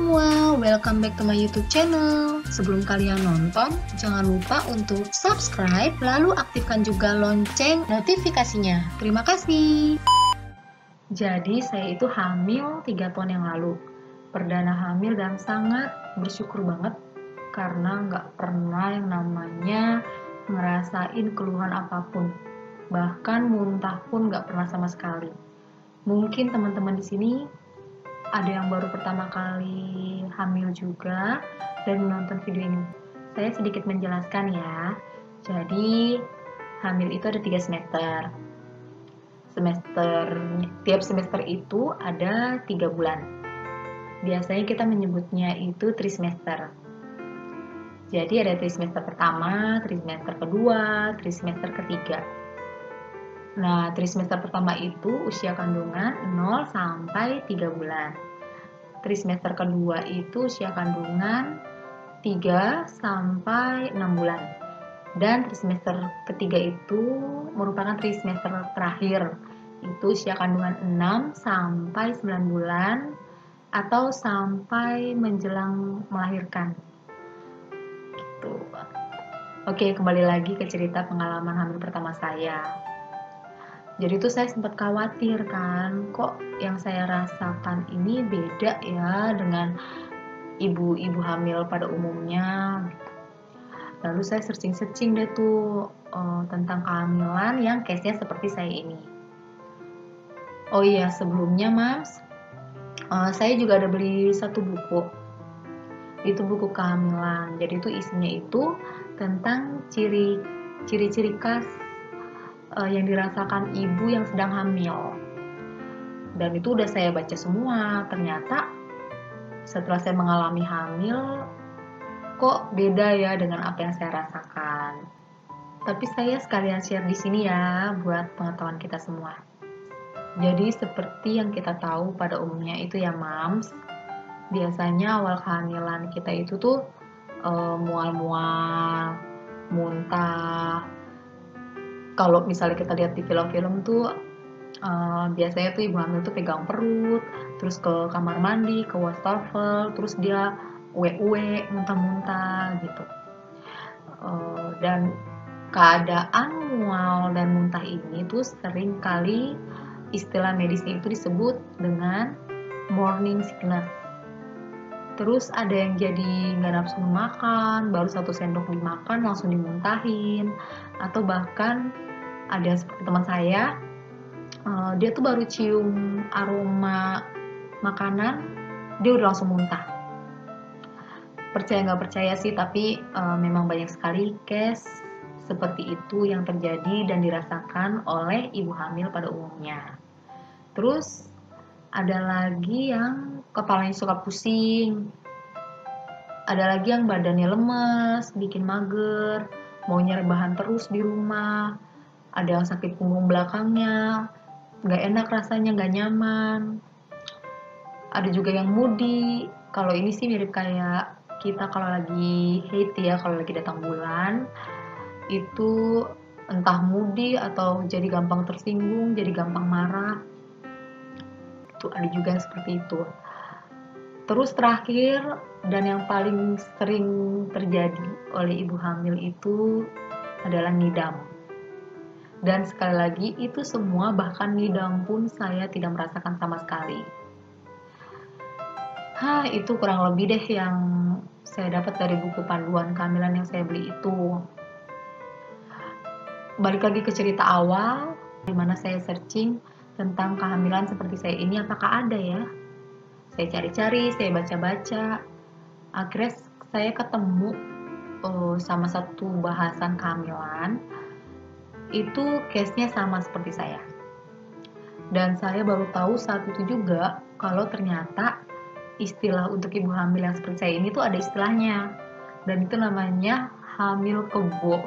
semua, welcome back to my YouTube channel. Sebelum kalian nonton, jangan lupa untuk subscribe, lalu aktifkan juga lonceng notifikasinya. Terima kasih. Jadi saya itu hamil 3 tahun yang lalu. Perdana hamil dan sangat bersyukur banget karena nggak pernah yang namanya ngerasain keluhan apapun. Bahkan muntah pun nggak pernah sama sekali. Mungkin teman-teman di sini ada yang baru pertama kali hamil juga dan menonton video ini. Saya sedikit menjelaskan ya. Jadi hamil itu ada 3 semester. Tiap semester itu ada 3 bulan. Biasanya kita menyebutnya itu trimester. Jadi ada trimester pertama, trimester kedua, trimester ketiga. Nah, trimester pertama itu usia kandungan 0 sampai 3 bulan. Trimester kedua itu usia kandungan 3 sampai 6 bulan. Dan trimester ketiga itu merupakan trimester terakhir. Itu usia kandungan 6 sampai 9 bulan atau sampai menjelang melahirkan. Gitu. Oke, kembali lagi ke cerita pengalaman hamil pertama saya. Jadi itu saya sempat khawatir kan, kok yang saya rasakan ini beda ya dengan ibu-ibu hamil pada umumnya. Lalu saya searching deh tuh tentang kehamilan yang case-nya seperti saya ini. Oh iya, sebelumnya Mas, saya juga ada beli satu buku. Itu buku kehamilan. Jadi itu isinya itu tentang ciri-ciri khas yang dirasakan ibu yang sedang hamil. Dan itu udah saya baca semua. Ternyata setelah saya mengalami hamil, kok beda ya dengan apa yang saya rasakan. Tapi saya sekalian share di sini ya buat pengetahuan kita semua. Jadi seperti yang kita tahu pada umumnya itu ya Mams, biasanya awal kehamilan kita itu tuh mual-mual, muntah. Kalau misalnya kita lihat di film-film tuh biasanya tuh ibu hamil tuh pegang perut, terus ke kamar mandi, ke wastafel, terus dia uwe-uwe, muntah-muntah gitu. Dan keadaan mual dan muntah ini tuh sering kali istilah medisnya itu disebut dengan morning sickness. Terus ada yang jadi nggak nafsu makan, baru 1 sendok dimakan langsung dimuntahin, atau bahkan ada seperti teman saya, dia tuh baru cium aroma makanan, dia udah langsung muntah. Percaya nggak percaya sih, tapi memang banyak sekali case seperti itu yang terjadi dan dirasakan oleh ibu hamil pada umumnya. Terus ada lagi yang kepalanya suka pusing, ada lagi yang badannya lemes, bikin mager, maunya rebahan terus di rumah, ada yang sakit punggung belakangnya, nggak enak rasanya, nggak nyaman. Ada juga yang moody. Kalau ini sih mirip kayak kita kalau lagi haid ya, kalau lagi datang bulan, itu entah moody atau jadi gampang tersinggung, jadi gampang marah. Itu ada juga yang seperti itu. Terus terakhir dan yang paling sering terjadi oleh ibu hamil itu adalah ngidam. Dan sekali lagi itu semua, bahkan ngidam pun saya tidak merasakan sama sekali. Itu kurang lebih deh yang saya dapat dari buku panduan kehamilan yang saya beli itu. Balik lagi ke cerita awal, di mana saya searching tentang kehamilan seperti saya ini, apakah ada ya? Saya cari-cari, saya baca-baca. Akhirnya saya ketemu sama satu bahasan kehamilan. Itu case-nya sama seperti saya. Dan saya baru tahu saat itu juga kalau ternyata istilah untuk ibu hamil yang seperti saya ini tuh ada istilahnya. Dan itu namanya hamil kebo.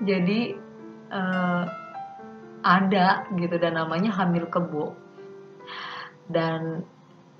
Jadi ada gitu, dan namanya hamil kebo. Dan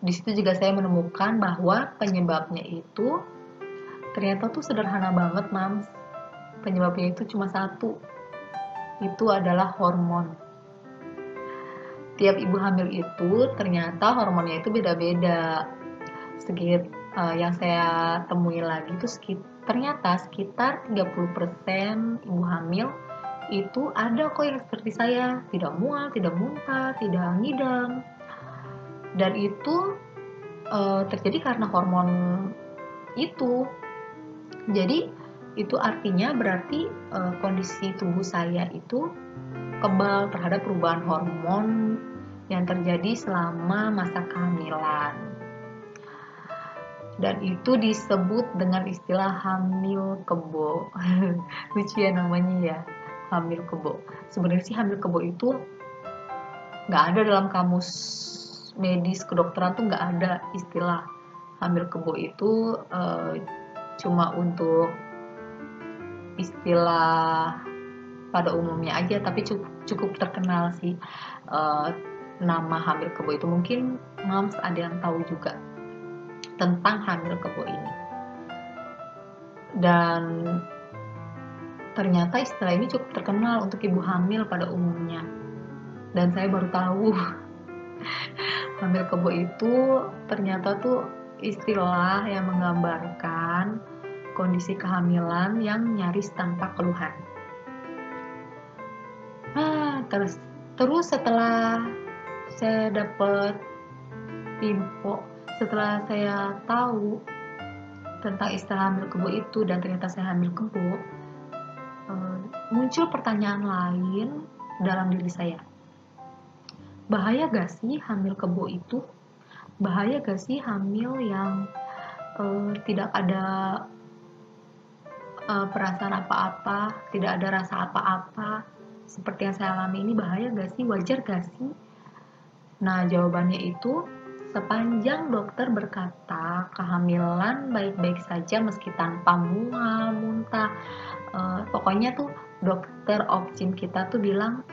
di situ juga saya menemukan bahwa penyebabnya itu ternyata tuh sederhana banget, Mams. Penyebabnya itu cuma satu, itu adalah hormon. tiap ibu hamil itu ternyata hormonnya itu beda-beda. Yang saya temui lagi itu ternyata sekitar 30% ibu hamil itu ada kok yang seperti saya, tidak mual, tidak muntah, tidak ngidam. Dan itu terjadi karena hormon itu. Jadi itu artinya berarti kondisi tubuh saya itu kebal terhadap perubahan hormon yang terjadi selama masa kehamilan. Dan itu disebut dengan istilah hamil kebo. Lucu ya namanya ya, hamil kebo. Sebenarnya sih hamil kebo itu nggak ada dalam kamus medis kedokteran, tuh nggak ada istilah hamil kebo itu, cuma untuk istilah pada umumnya aja, tapi cukup terkenal sih nama hamil kebo itu. Mungkin moms ada yang tahu juga tentang hamil kebo ini. Dan ternyata istilah ini cukup terkenal untuk ibu hamil pada umumnya. Dan saya baru tahu hamil kebo itu ternyata tuh istilah yang menggambarkan kondisi kehamilan yang nyaris tanpa keluhan. Terus setelah saya dapat info, setelah saya tahu tentang istilah hamil kebo itu dan ternyata saya hamil kebo, muncul pertanyaan lain dalam diri saya. Bahaya gak sih hamil kebo itu? Bahaya gak sih hamil yang tidak ada perasaan apa-apa, tidak ada rasa apa-apa seperti yang saya alami ini? Bahaya gak sih? Wajar gak sih? Nah, jawabannya itu, sepanjang dokter berkata kehamilan baik-baik saja meski tanpa mual, muntah, pokoknya tuh dokter obgyn kita tuh bilang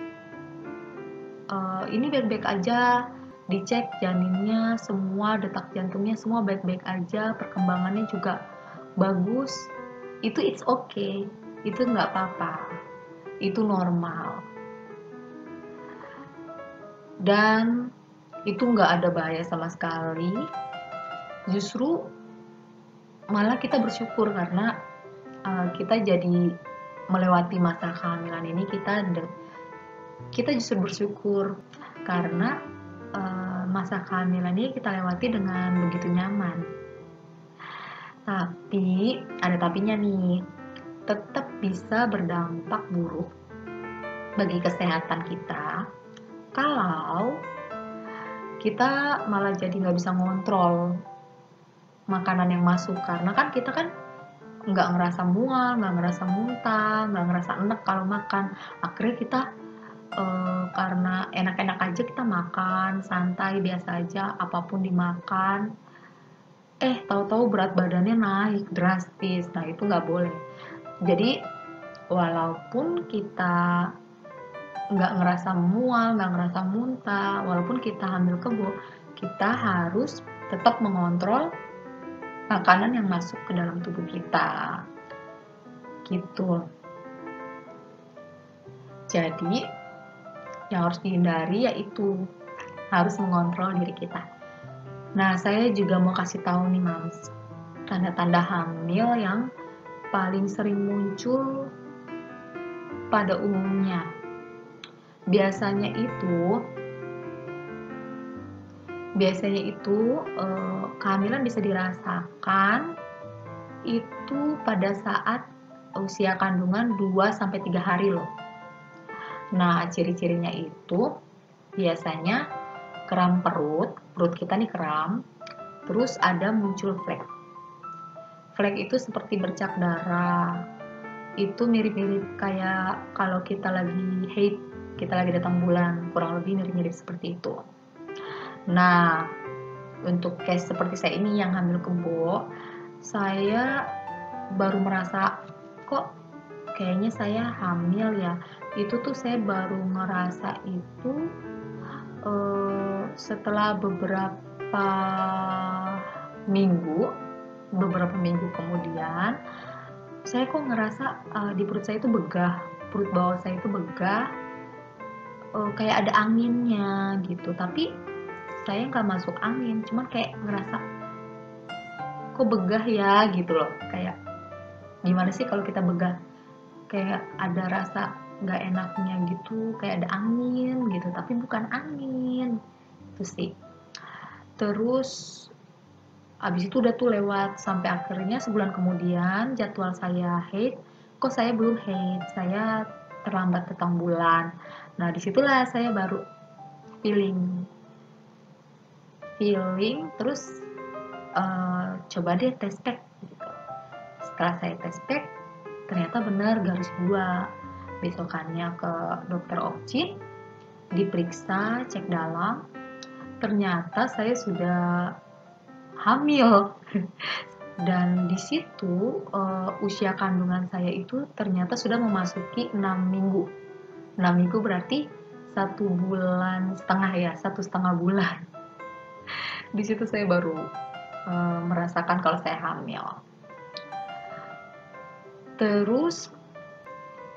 ini baik-baik aja, dicek janinnya, semua detak jantungnya semua baik-baik aja, perkembangannya juga bagus, itu it's okay, itu nggak apa-apa, itu normal, dan itu nggak ada bahaya sama sekali. Justru malah kita bersyukur karena kita jadi melewati masa kehamilan ini, kita justru bersyukur karena masa kehamilan ini kita lewati dengan begitu nyaman. Tapi ada tapinya nih, tetap bisa berdampak buruk bagi kesehatan kita kalau kita malah jadi nggak bisa ngontrol makanan yang masuk, karena kan kita kan nggak ngerasa mual, nggak ngerasa muntah, nggak ngerasa enek kalau makan. Akhirnya kita karena enak-enak aja kita makan, santai biasa aja, apapun dimakan. Tahu-tahu berat badannya naik drastis. Nah, itu nggak boleh. Jadi walaupun kita nggak ngerasa mual, nggak ngerasa muntah, walaupun kita hamil kebo, kita harus tetap mengontrol makanan yang masuk ke dalam tubuh kita. Gitu. Jadi yang harus dihindari yaitu harus mengontrol diri kita. Nah, saya juga mau kasih tahu nih Mams, tanda-tanda hamil yang paling sering muncul pada umumnya. Biasanya itu kehamilan bisa dirasakan itu pada saat usia kandungan 2-3 hari loh. Nah, ciri-cirinya itu biasanya kram perut kita nih kram, terus ada muncul flek. Flek itu seperti bercak darah. Itu mirip-mirip kayak kalau kita lagi haid, kita lagi datang bulan, kurang lebih mirip-mirip seperti itu. Nah, untuk case seperti saya ini yang hamil kebo, saya baru merasa kok kayaknya saya hamil ya. Itu tuh saya baru ngerasa itu setelah beberapa minggu kemudian, saya kok ngerasa di perut saya itu begah, perut bawah saya itu begah, kayak ada anginnya gitu, tapi saya nggak masuk angin, cuman kayak ngerasa kok begah ya gitu loh, kayak gimana sih kalau kita begah, kayak ada rasa nggak enaknya gitu, kayak ada angin gitu tapi bukan angin itu sih. Terus abis itu udah tuh lewat sampai akhirnya sebulan kemudian jadwal saya haid, kok saya belum haid, saya terlambat setengah bulan. Nah disitulah saya baru feeling terus coba deh tes pack gitu. Setelah saya tes pack ternyata benar garis 2. Besokannya ke dokter Opcin, diperiksa cek dalam, ternyata saya sudah hamil. Dan di situ usia kandungan saya itu ternyata sudah memasuki 6 minggu. 6 minggu berarti 1,5 bulan ya, 1,5 bulan. Di situ saya baru merasakan kalau saya hamil. Terus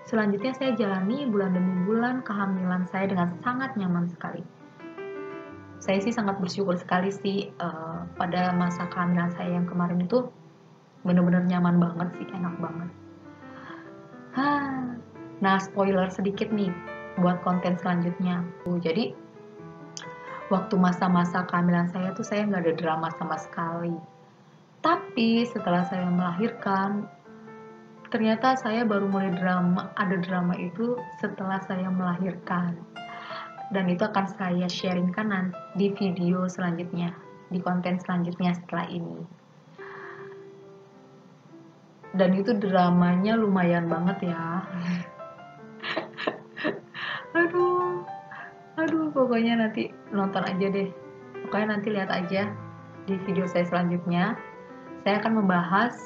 selanjutnya saya jalani bulan demi bulan kehamilan saya dengan sangat nyaman sekali. Saya sih sangat bersyukur sekali sih pada masa kehamilan saya yang kemarin itu bener-bener nyaman banget sih, enak banget. Nah, spoiler sedikit nih buat konten selanjutnya. Jadi waktu masa-masa kehamilan saya tuh saya nggak ada drama sama sekali. Tapi setelah saya melahirkan, ternyata saya baru mulai ada drama itu setelah saya melahirkan. Dan itu akan saya sharingkan nanti di video selanjutnya, di konten selanjutnya setelah ini. Dan itu dramanya lumayan banget ya. Aduh, pokoknya nanti nonton aja deh. Pokoknya nanti lihat aja di video saya selanjutnya. Saya akan membahas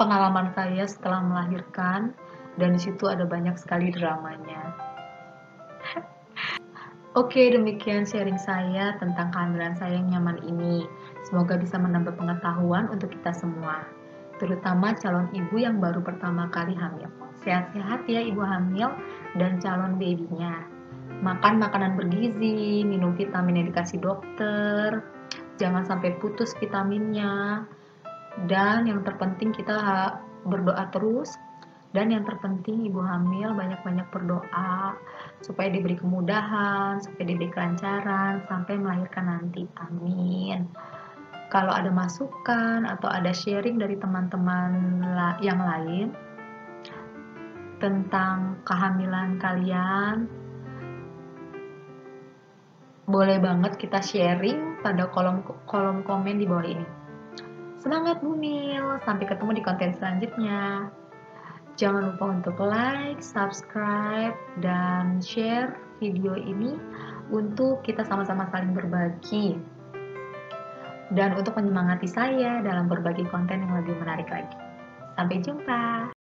pengalaman saya setelah melahirkan, dan di situ ada banyak sekali dramanya. Oke, demikian sharing saya tentang kehamilan saya yang nyaman ini. Semoga bisa menambah pengetahuan untuk kita semua, terutama calon ibu yang baru pertama kali hamil. Sehat-sehat ya ibu hamil dan calon babynya. Makan makanan bergizi, minum vitamin yang dikasih dokter, jangan sampai putus vitaminnya, dan yang terpenting kita berdoa terus. Dan yang terpenting ibu hamil banyak-banyak berdoa supaya diberi kemudahan, supaya diberi kelancaran sampai melahirkan nanti. Amin. Kalau ada masukan atau ada sharing dari teman-teman yang lain tentang kehamilan kalian, boleh banget kita sharing pada kolom komen di bawah ini. Semangat Bumil, sampai ketemu di konten selanjutnya. Jangan lupa untuk like, subscribe, dan share video ini untuk kita sama-sama saling berbagi. Dan untuk menyemangati saya dalam berbagi konten yang lebih menarik lagi. Sampai jumpa.